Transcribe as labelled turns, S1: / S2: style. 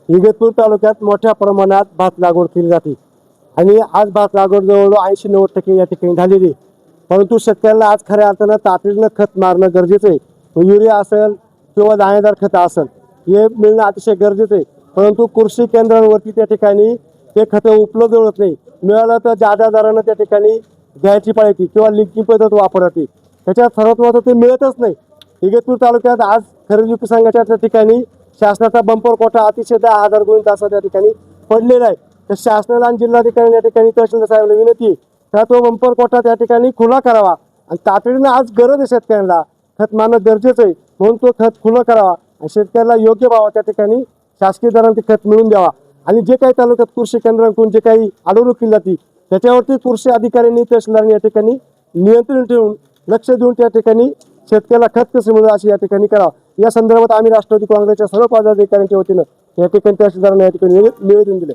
S1: इगतपूर तालुक्यात मोठ्या प्रमाणात भात लागवड केली जाते आणि आज भात लागवड जवळजवळ 80-90% या ठिकाणी झालेली आहे. परंतु शेतकऱ्याला आज खऱ्या अर्थानं तातडीनं खत मारणं गरजेचं आहे. युरिया असेल किंवा दाणेदार खतं असेल हे मिळणं अतिशय गरजेचं आहे. परंतु कृषी केंद्रांवरती त्या ठिकाणी ते खतं उपलब्ध होत नाही. मिळालं तर जादा दरानं त्या ठिकाणी घ्यायची पाळी किंवा लिंकिंग पद्धत वापरते. त्याच्यात सर्वात महत्त्वाचं ते मिळतच नाही. इगतपूर तालुक्यात आज खरेदी विक्री संघाच्या त्या ठिकाणी शासनाचा बंपर कोटा अतिशय 10,000 गुंठ त्या ठिकाणी पडलेला आहे. तर शासनाला आणि जिल्हाधिकारी या ठिकाणी तहसीलदार साहेबांना विनंती आहे का तो बंपर कोटा त्या ठिकाणी खुला करावा आणि तातडीनं आज गरज आहे शेतकऱ्यांना खत मारणं गरजेचं आहे. म्हणून तो खत खुलं करावा आणि शेतकऱ्याला योग्य भावा त्या ठिकाणी शासकीय दराने खत मिळवून द्यावा. आणि जे काही तालुक्यात कृषी केंद्रांकडून जे काही अडवणूक केली जाते त्याच्यावरती कृषी अधिकाऱ्यांनी तहसीलदारांनी या ठिकाणी नियंत्रण ठेवून लक्ष देऊन त्या ठिकाणी शेतकऱ्याला खत कसं मिळेल अशी या ठिकाणी करावं. या संदर्भात आम्ही राष्ट्रवादी काँग्रेसच्या सर्व पदाधिकाऱ्यांच्या वतीनं या ठिकाणी तहसीलदारांना या ठिकाणी निवेदन दिले.